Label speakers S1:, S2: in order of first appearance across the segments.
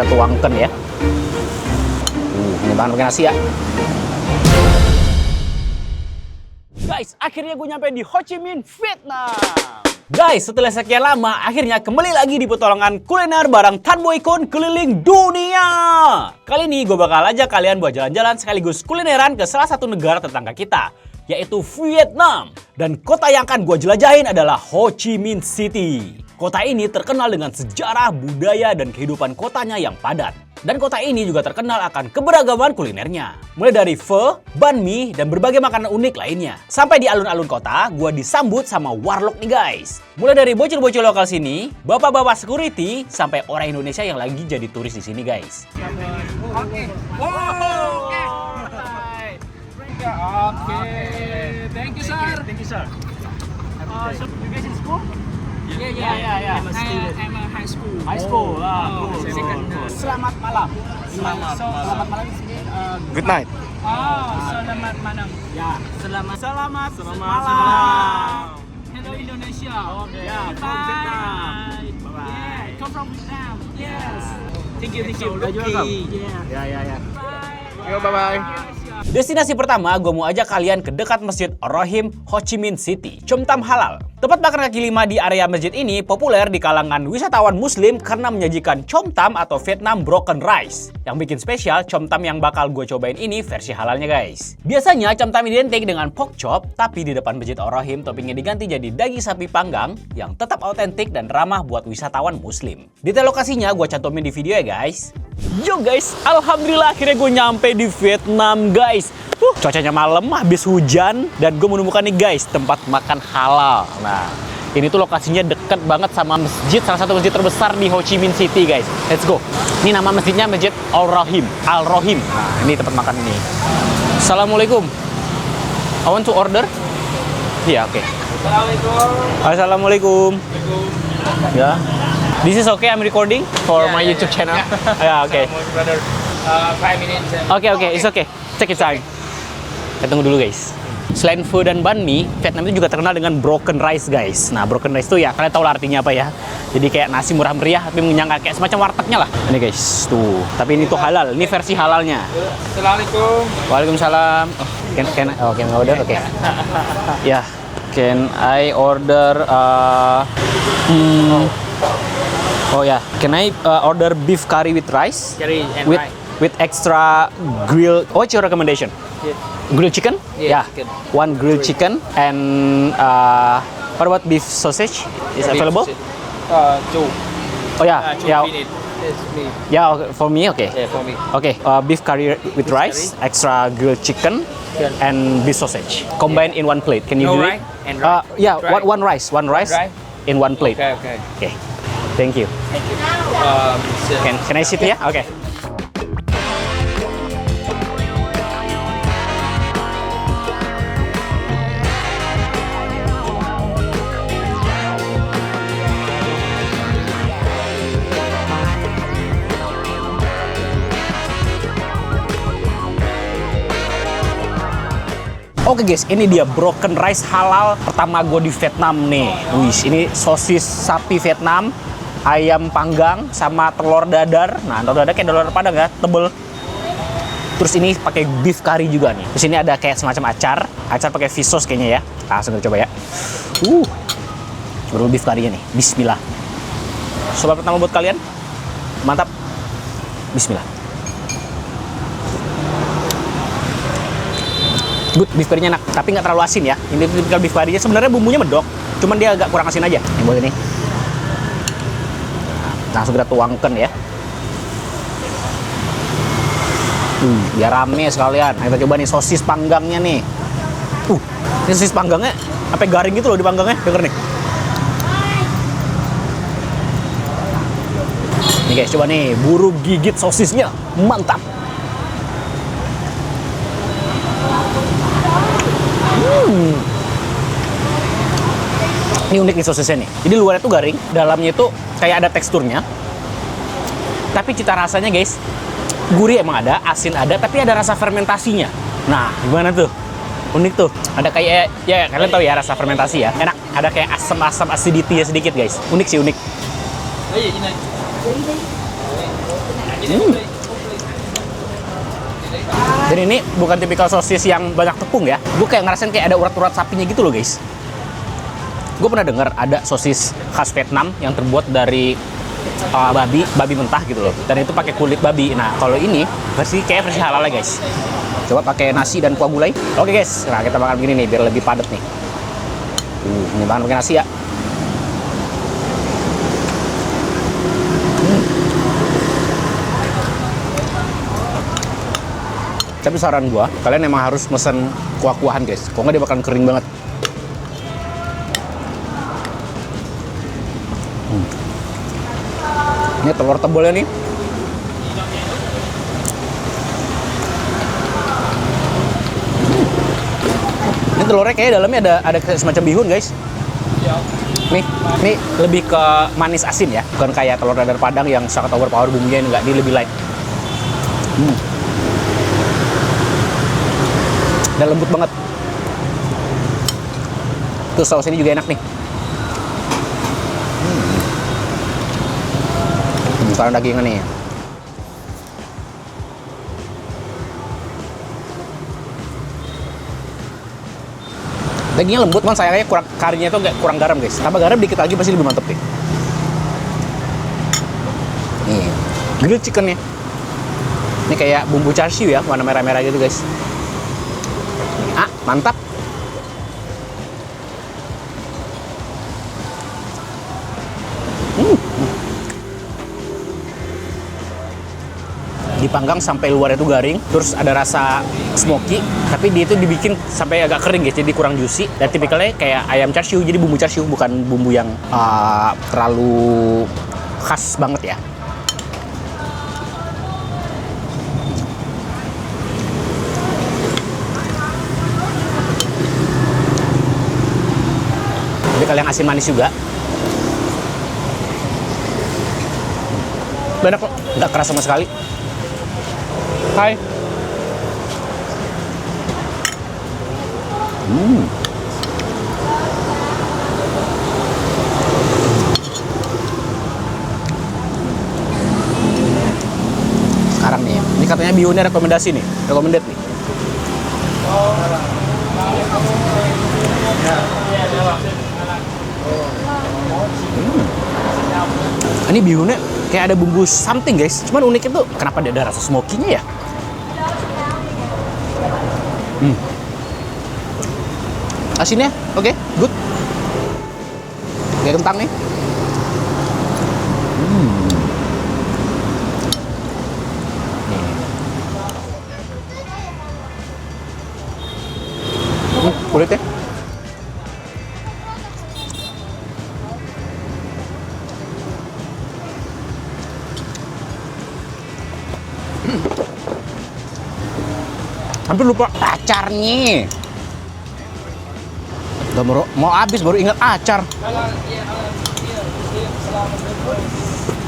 S1: segera tuangkan ya. Ini bahan pakai nasi ya. Guys, akhirnya gue nyampe di Ho Chi Minh, Vietnam. Guys, setelah sekian lama, akhirnya kembali lagi di petualangan kuliner bareng Tan Boy Khun keliling dunia. Kali ini gue bakal ajak kalian buat jalan-jalan sekaligus kulineran ke salah satu negara tetangga kita, yaitu Vietnam. Dan kota yang akan gue jelajahin adalah Ho Chi Minh City. Kota ini terkenal dengan sejarah, budaya, dan kehidupan kotanya yang padat. Dan kota ini juga terkenal akan keberagaman kulinernya. Mulai dari pho, banh mi, dan berbagai makanan unik lainnya. Sampai di alun-alun kota, gua disambut sama warlock nih guys. Mulai dari bocil-bocil lokal sini, bapak-bapak security, sampai orang Indonesia yang lagi jadi turis di sini guys.
S2: Oke. Thank you, sir. Thank you, sir. So you guys in school? Yeah. I'm a student. I'm a high school.
S1: High school. Cool.
S2: Selamat malam.
S1: Selamat
S2: malam di sini.
S3: Good night.
S2: Selamat malam.
S1: Ya.
S2: Selamat
S1: malam.
S2: Hello Indonesia.
S1: Okay.
S2: Yeah,
S1: From Vietnam.
S2: Bye. Yeah, come from Vietnam. Yes. Thank you.
S1: Ya.
S2: Bye.
S3: Yo, bye-bye.
S1: Destinasi pertama, gue mau ajak kalian ke dekat Masjid Ar-Rahim, Ho Chi Minh City, Chom Tam Halal. Tempat makan kaki lima di area masjid ini populer di kalangan wisatawan muslim karena menyajikan chom tam atau Vietnam broken rice. Yang bikin spesial, chom tam yang bakal gue cobain ini versi halalnya guys. Biasanya chom tam identik dengan pork chop, tapi di depan Masjid Ar-Rahim toppingnya diganti jadi daging sapi panggang yang tetap autentik dan ramah buat wisatawan muslim. Detail lokasinya gue cantumin di video ya guys. Yo guys, alhamdulillah akhirnya gue nyampe di Vietnam guys. Cuacanya malam, habis hujan, dan gue menemukan nih guys tempat makan halal. Nah, ini tuh lokasinya deket banget sama masjid, salah satu masjid terbesar di Ho Chi Minh City guys. Let's go. Ini nama masjidnya Masjid Al-Rahim. Al-Rahim. Nah, ini tempat makan ini. Assalamualaikum. I want to order. Iya, oke. Assalamualaikum. Ya. This is okay, I'm recording for my YouTube channel. Ya, oke.
S2: 5 minutes.
S1: Oke, it's okay. Take your time. Kita tunggu dulu guys. Selain pho dan banh mi, Vietnam itu juga terkenal dengan broken rice guys. Nah, broken rice itu ya, kalian tahu lah artinya apa ya. Jadi kayak nasi murah meriah tapi mengenyangkan, kayak semacam wartegnya lah. Ini guys, tuh. Tapi ini tuh halal, ini versi halalnya.
S2: Assalamualaikum.
S1: Waalaikumsalam. Can I order? Oke. Ya, can I order oh ya, can I order beef curry with rice?
S2: Curry and
S1: with
S2: rice.
S1: with extra grilled. What's your recommendation?
S2: Yeah.
S1: Grilled chicken?
S2: Yeah, chicken.
S1: One grilled chicken and what about beef sausage? Is available?
S2: Two.
S1: Oh yeah, yeah,
S2: It's me.
S1: yeah. Okay, for me, okay.
S2: Yeah, for me.
S1: Okay, beef curry with rice, extra grilled chicken, and beef sausage combined in one plate. Can you
S2: No
S1: do
S2: rice
S1: it?
S2: and rice?
S1: Yeah,
S2: Rice.
S1: one rice
S2: Rice?
S1: in one plate.
S2: Okay.
S1: Okay. Thank you. Can I sit here? Okay. Oke guys, ini dia broken rice halal pertama gue di Vietnam nih. Wih, ini sosis sapi Vietnam, ayam panggang, sama telur dadar. Nah, telur dadar kayak telur padang ya, tebel. Terus ini pakai beef curry juga nih. Terus ini ada kayak semacam acar pakai fish sauce kayaknya ya. Langsung kita coba ya. Baru beef curry-nya nih. Bismillah. Coba pertama buat kalian. Mantap. Bismillah. Good, beef curry-nya enak, tapi nggak terlalu asin ya. Ini tipikal beef curry-nya sebenarnya bumbunya medok, cuman dia agak kurang asin aja. Yang buat ini. Nah, langsung kita tuangkan ya. Biar rame sekalian. Nah, kita coba nih sosis panggangnya nih. Ini sosis panggangnya sampai garing gitu loh di panggangnya. Denger nih. Nih guys, coba nih, buru gigit sosisnya. Mantap. Ini unik nih sosisnya nih. Jadi luarnya tuh garing, dalamnya itu kayak ada teksturnya. Tapi cita rasanya guys, gurih emang ada, asin ada, tapi ada rasa fermentasinya. Nah, gimana tuh? Unik tuh. Ada kayak, ya kalian tahu ya rasa fermentasi ya. Enak, ada kayak asam-asam acidity ya sedikit guys. Unik sih, unik. Dan ini bukan tipikal sosis yang banyak tepung ya. Gue kayak ngerasain kayak ada urat-urat sapinya gitu loh guys. Gue pernah dengar ada sosis khas Vietnam yang terbuat dari babi mentah gitu loh. Dan itu pakai kulit babi. Nah kalau ini versi halal ya guys. Coba pakai nasi dan kuah gulai. Oke guys, nah kita makan begini nih biar lebih padat nih. Ini makan pakai nasi ya. Tapi saran gua, kalian emang harus mesen kuah-kuahan guys. Kalau nggak dia bakalan kering banget. Ini telur tebelnya nih. Ini telurnya kayaknya dalamnya ada semacam bihun guys. Nih lebih ke manis asin ya, bukan kayak telur dadar Padang yang sangat overpower bumbunya, enggak, dia lebih light. Dan lembut banget. Tuh saus ini juga enak nih. Sekarang dagingnya nih. Dagingnya lembut, man sayangnya karinya itu kurang garam guys. Tambah garam dikit lagi pasti lebih mantep nih. Nih, grilled chickennya. Ini kayak bumbu char siu ya, warna merah-merah gitu guys. Mantap. Dipanggang sampai luarnya itu garing, terus ada rasa smoky, tapi dia itu dibikin sampai agak kering guys, jadi kurang juicy. Dan tipikalnya kayak ayam char siu, jadi bumbu char siu, bukan bumbu yang terlalu khas banget ya. Jadi kalian asin manis juga. Enak kok, nggak keras sama sekali. Hai. Sekarang nih, ini katanya bihunnya rekomendasi nih, recommended nih. Ini bihunnya kayak ada bumbu something guys. Cuman uniknya tuh kenapa dia ada rasa smoky-nya ya? Asinnya oke, good. Kayak kentang nih. Kulitnya. Hampir lupa acarnya. Udah mau habis baru ingat acar.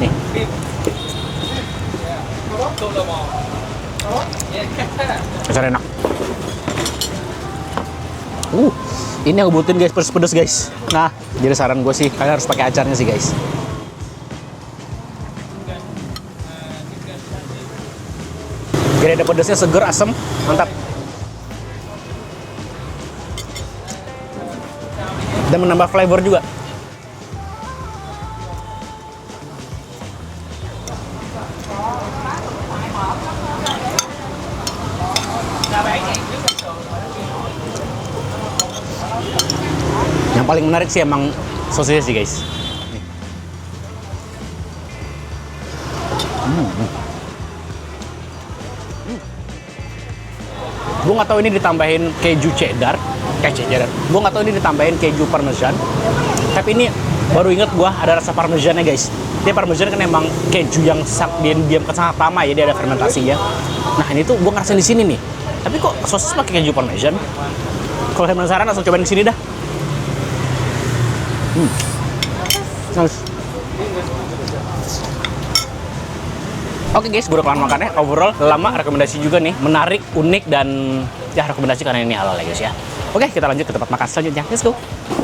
S1: Nih. Acar enak. Ini yang gue butuhin guys, pedes guys. Nah, jadi saran gue sih kalian harus pakai acarnya sih guys. Jadi ada pedesnya, seger, asem, mantap. Dan menambah flavor juga. Yang paling menarik sih emang sosisnya sih guys. Gue nggak tahu ini ditambahin keju cheddar. Gue nggak tahu ini ditambahin keju parmesan. Tapi ini baru inget gue ada rasa parmesannya guys. Dia parmesan kan emang keju yang diam sangat lama ya, dia ada fermentasinya. Nah ini tuh gue ngerasain di sini nih. Tapi kok sosis pakai keju parmesan? Kalau kalian penasaran langsung cobain di sini dah. Nice. Oke guys, gue udah kelar makannya. Overall lama, rekomendasi juga nih, menarik, unik, dan ya rekomendasi karena ini halal ya guys ya. Oke, kita lanjut ke tempat makan selanjutnya. Let's go.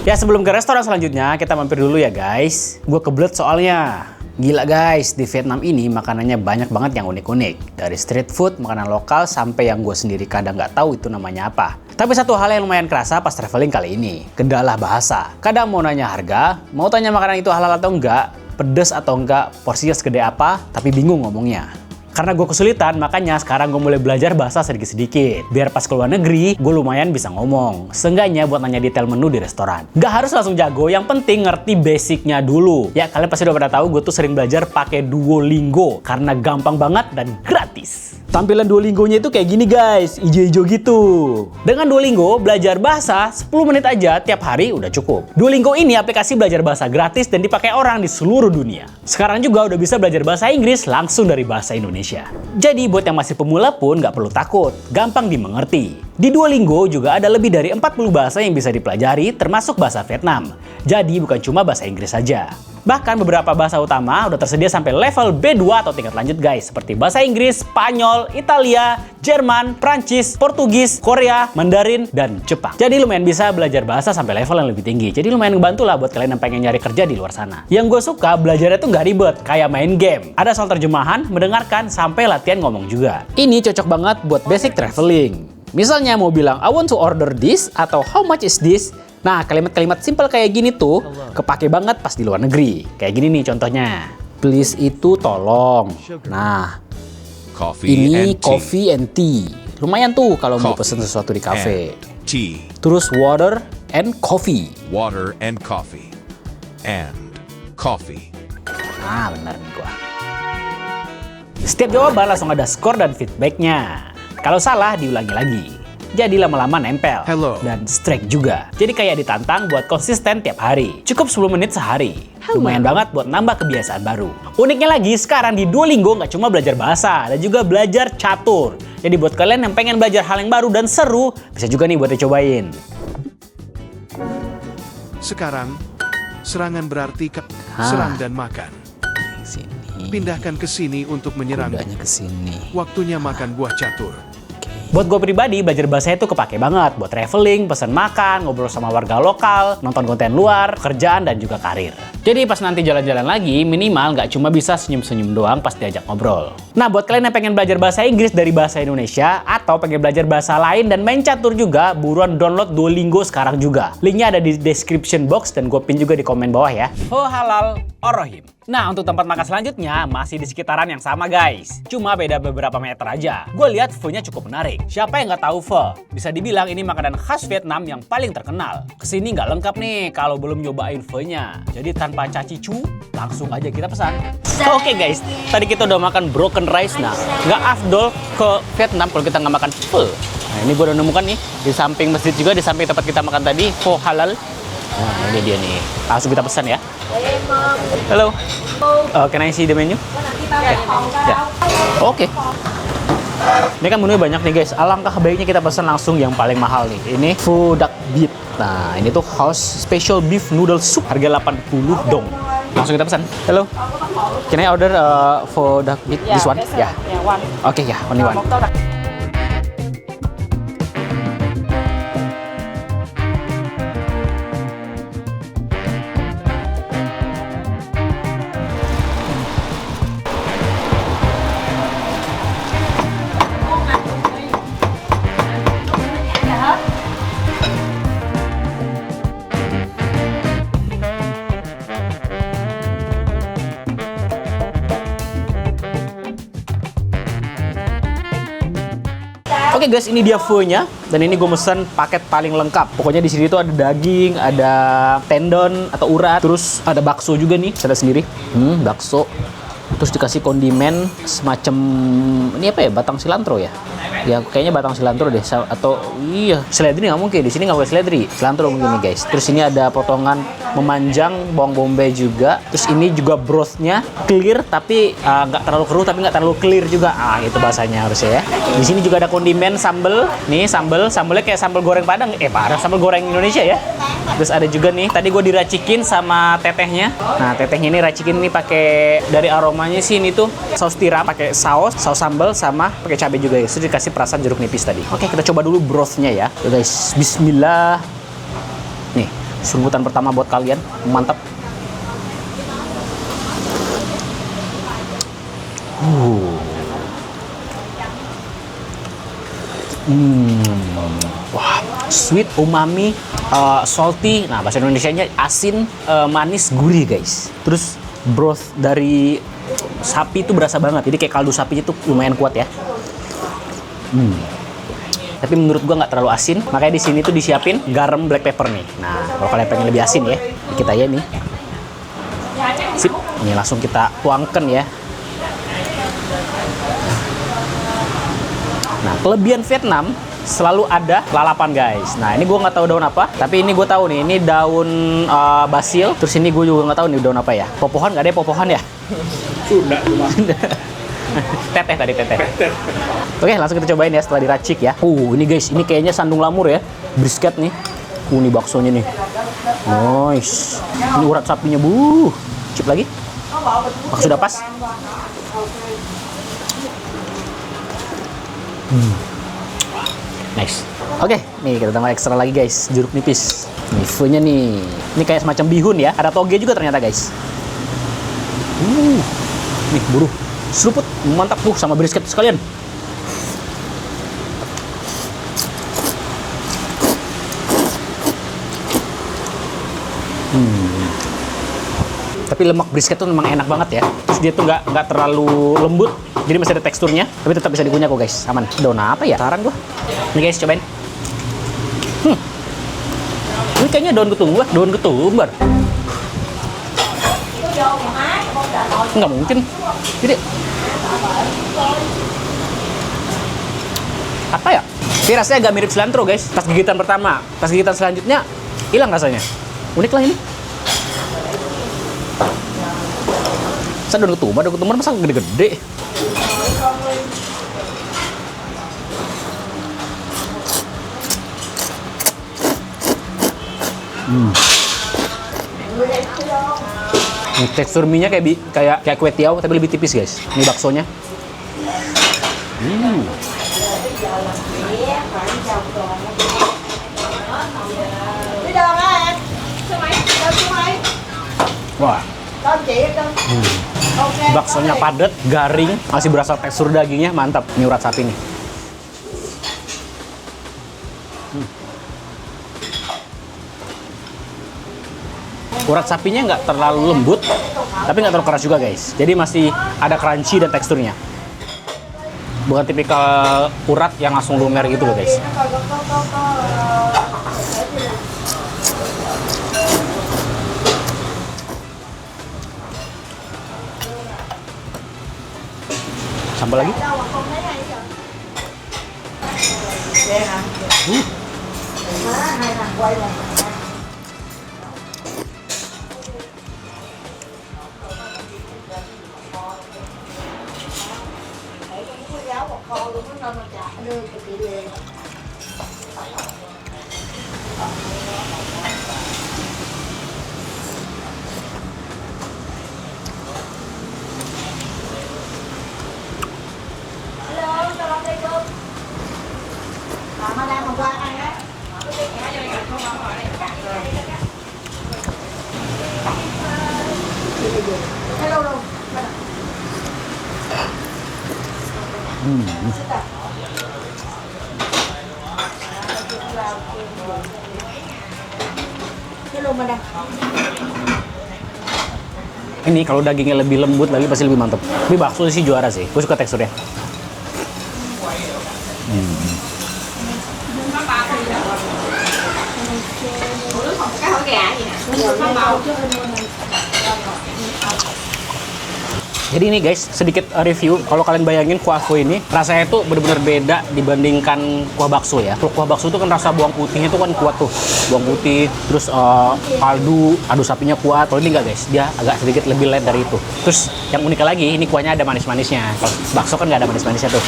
S1: Ya sebelum ke restoran selanjutnya, kita mampir dulu ya guys. Gue kebelet soalnya. Gila guys, di Vietnam ini makanannya banyak banget yang unik-unik. Dari street food, makanan lokal, sampai yang gue sendiri kadang nggak tahu itu namanya apa. Tapi satu hal yang lumayan kerasa pas traveling kali ini, kendala bahasa. Kadang mau nanya harga, mau tanya makanan itu halal atau enggak, pedes atau enggak, porsinya segede apa, tapi bingung ngomongnya. Karena gue kesulitan, makanya sekarang gue mulai belajar bahasa sedikit-sedikit. Biar pas keluar negeri, gue lumayan bisa ngomong. Seenggaknya buat nanya detail menu di restoran. Gak harus langsung jago, yang penting ngerti basicnya dulu. Ya, kalian pasti udah pada tahu gue tuh sering belajar pakai Duolingo. Karena gampang banget dan gratis. Tampilan Duolingo-nya itu kayak gini guys, ijo-ijo gitu. Dengan Duolingo, belajar bahasa 10 menit aja tiap hari udah cukup. Duolingo ini aplikasi belajar bahasa gratis dan dipakai orang di seluruh dunia. Sekarang juga udah bisa belajar bahasa Inggris langsung dari bahasa Indonesia. Jadi buat yang masih pemula pun nggak perlu takut, gampang dimengerti. Di Duolingo juga ada lebih dari 40 bahasa yang bisa dipelajari, termasuk bahasa Vietnam. Jadi bukan cuma bahasa Inggris saja. Bahkan beberapa bahasa utama udah tersedia sampai level B2 atau tingkat lanjut guys, seperti bahasa Inggris, Spanyol, Italia, Jerman, Prancis, Portugis, Korea, Mandarin, dan Jepang. Jadi lumayan bisa belajar bahasa sampai level yang lebih tinggi. Jadi lumayan ngebantu lah buat kalian yang pengen nyari kerja di luar sana. Yang gue suka, belajarnya tuh nggak ribet, kayak main game. Ada soal terjemahan, mendengarkan, sampai latihan ngomong juga. Ini cocok banget buat basic traveling. Misalnya mau bilang, I want to order this, atau how much is this? Nah, kalimat-kalimat simpel kayak gini tuh kepake banget pas di luar negeri. Kayak gini nih contohnya. Please itu tolong. Nah, ini coffee and tea. Lumayan tuh kalau mau pesen sesuatu di cafe. Terus water and coffee.
S3: Water and coffee. And coffee.
S1: Nah, benar nih gua. Setiap jawaban langsung ada skor dan feedbacknya. Kalau salah diulangi lagi. Jadi lama-lama nempel. Dan strike juga. Jadi kayak ditantang buat konsisten tiap hari. Cukup 10 menit sehari. Lumayan banget buat nambah kebiasaan baru. Uniknya lagi, sekarang di Duolingo nggak cuma belajar bahasa, dan juga belajar catur. Jadi buat kalian yang pengen belajar hal yang baru dan seru, bisa juga nih buat dicobain.
S3: Sekarang, serangan berarti serang dan makan.
S1: Sini.
S3: Pindahkan ke sini untuk menyerang.
S1: Kudanya ke sini.
S3: Waktunya makan buah catur.
S1: Buat gue pribadi, belajar bahasa itu kepake banget buat traveling, pesan makan, ngobrol sama warga lokal, nonton konten luar, pekerjaan, dan juga karir. Jadi pas nanti jalan-jalan lagi, minimal nggak cuma bisa senyum-senyum doang pas diajak ngobrol. Nah, buat kalian yang pengen belajar bahasa Inggris dari bahasa Indonesia, atau pengen belajar bahasa lain dan main catur juga, buruan download Duolingo sekarang juga. Linknya ada di description box dan gue pin juga di komen bawah ya. Pho halal Orohim. Nah, untuk tempat makan selanjutnya masih di sekitaran yang sama guys. Cuma beda beberapa meter aja. Gue lihat pho-nya cukup menarik. Siapa yang nggak tahu pho? Bisa dibilang ini makanan khas Vietnam yang paling terkenal. Kesini nggak lengkap nih kalau belum nyobain pho-nya. Jadi tanpa caci cu, langsung aja kita pesan. Oke guys, tadi kita udah makan broken rice. Nah, nggak afdol ke Vietnam kalau kita nggak makan pho. Nah, ini gue udah nemukan nih di samping masjid juga, di samping tempat kita makan tadi, pho halal. Nah, ini dia nih. Langsung kita pesan ya. Hello. Can I see the menu? Ya. Oke. Ini kan menunya banyak nih guys. Alangkah baiknya kita pesan langsung yang paling mahal nih. Ini Pho Duck Beef. Nah, ini tuh house special beef noodle soup. Harga 80 dong. Langsung kita pesan. Hello. Can I order Pho Duck Beef this one? Ya. Oke ya, only one. Oke guys, ini dia pho-nya, dan ini gue mesen paket paling lengkap. Pokoknya di sini tuh ada daging, ada tendon atau urat, terus ada bakso juga nih, saya lihat sendiri. Bakso. Terus dikasih kondimen semacam ini apa ya? Batang cilantro ya? Ya kayaknya batang cilantro deh, atau iya seledri nggak mungkin, di sini nggak pakai seledri, cilantro mungkin nih guys. Terus ini ada potongan memanjang bawang bombay juga. Terus ini juga brothnya clear tapi nggak terlalu keruh tapi nggak terlalu clear juga. Itu bahasanya harusnya ya. Di sini juga ada kondimen sambel. Nih sambelnya kayak sambal goreng Padang. Sambal goreng Indonesia ya. Terus ada juga nih, tadi gue diracikin sama tetehnya. Nah tetehnya ini racikin nih pakai, dari aromanya sih ini tuh saus tiram, pakai saus sambal sama pakai cabai juga ya. Terus dikasih perasan jeruk nipis tadi. Oke, kita coba dulu brothnya ya. Guys, bismillah. Nih, sungutan pertama buat kalian. Mantap. Wah, sweet, umami, salty. Nah, bahasa Indonesianya asin, manis, gurih, guys. Terus broth dari sapi itu berasa banget. Jadi kayak kaldu sapinya tuh lumayan kuat ya. Tapi menurut gua nggak terlalu asin. Makanya di sini tuh disiapin garam black pepper nih. Nah, kalau kalian pengen lebih asin ya, dikit aja nih. Sip. Ini langsung kita tuangkan ya. Nah, kelebihan Vietnam selalu ada lalapan, guys. Nah, ini gue nggak tahu daun apa, tapi ini gue tahu nih, ini daun basil. Terus ini gue juga nggak tahu nih daun apa ya. Popohan nggak ada popohan ya?
S4: Sudah,
S1: Teteh tadi, teteh. Oke, langsung kita cobain ya setelah diracik ya. Ini guys, ini kayaknya sandung lamur ya. Brisket nih. Ini baksonya nih. Nice. Ini urat sapinya, Cip lagi. Bakso sudah pas. Nice. Oke, nih kita tambah ekstra lagi guys, jeruk nipis. Nih funya nih. Ini kayak semacam bihun ya. Ada toge juga ternyata guys. Nih buru. Seruput, mantap tuh sama brisket sekalian. Tapi lemak brisket tuh memang enak banget ya. Terus dia tuh nggak terlalu lembut, jadi masih ada teksturnya. Tapi tetap bisa dikunyah kok guys, aman. Daun apa ya? Saran gua. Nih guys, cobain. Ini kayaknya daun ketumbar. Daun ketumbar. Nggak mungkin. Jadi apa ya? Ini rasanya agak mirip cilantro guys. Pas gigitan pertama, pas gigitan selanjutnya hilang rasanya. Unik lah ini. Masa daun ketumbar masa gede-gede. Tekstur mie-nya kayak kue tiaw tapi lebih tipis guys. Ini baksonya. Wah. Baksonya padat, garing, masih berasa tekstur dagingnya, mantap. Ini urat sapi nih. Urat sapinya nggak terlalu lembut, tapi nggak terlalu keras juga guys. Jadi masih ada crunchy dan teksturnya. Bukan tipikal urat yang langsung lumer gitu loh guys. Sambal lagi. Ini kalau dagingnya lebih lembut lagi pasti lebih mantap. Tapi bakso sih juara sih. Gue suka teksturnya. Jadi ini guys, sedikit review. Kalau kalian bayangin kuah fo ini, rasanya tuh benar-benar beda dibandingkan kuah bakso ya. Kalau kuah bakso itu kan rasa bawang putihnya itu kan kuat tuh. Bawang putih, terus kaldu sapinya kuat. Kalau ini enggak guys, dia agak sedikit lebih light dari itu. Terus yang unik lagi, ini kuahnya ada manis-manisnya. Kalau bakso kan nggak ada manis-manisnya tuh.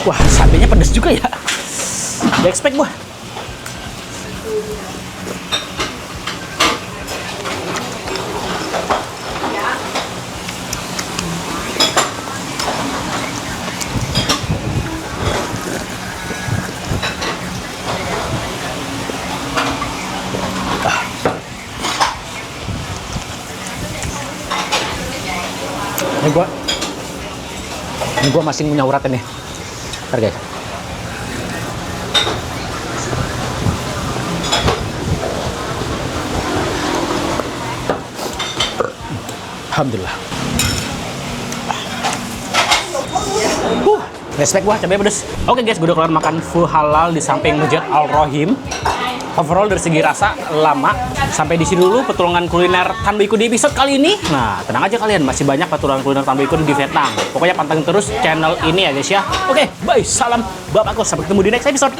S1: Wah, sabenya pedas juga ya. Gak expect gua. Gua masih punya uratnya nih. Ntar guys. Alhamdulillah. Respect gua, cabai pedes. Oke guys, gue udah keluar makan full halal di samping Masjid Al-Rohim. Overall dari segi rasa lama. Sampai di sini dulu petualangan kuliner Tanboiku di episode kali ini. Nah, tenang aja kalian, masih banyak petualangan kuliner Tanboiku di Vietnam. Pokoknya pantengin terus channel ini ya guys ya. Oke, bye. Salam Bapakku, sampai ketemu di next episode.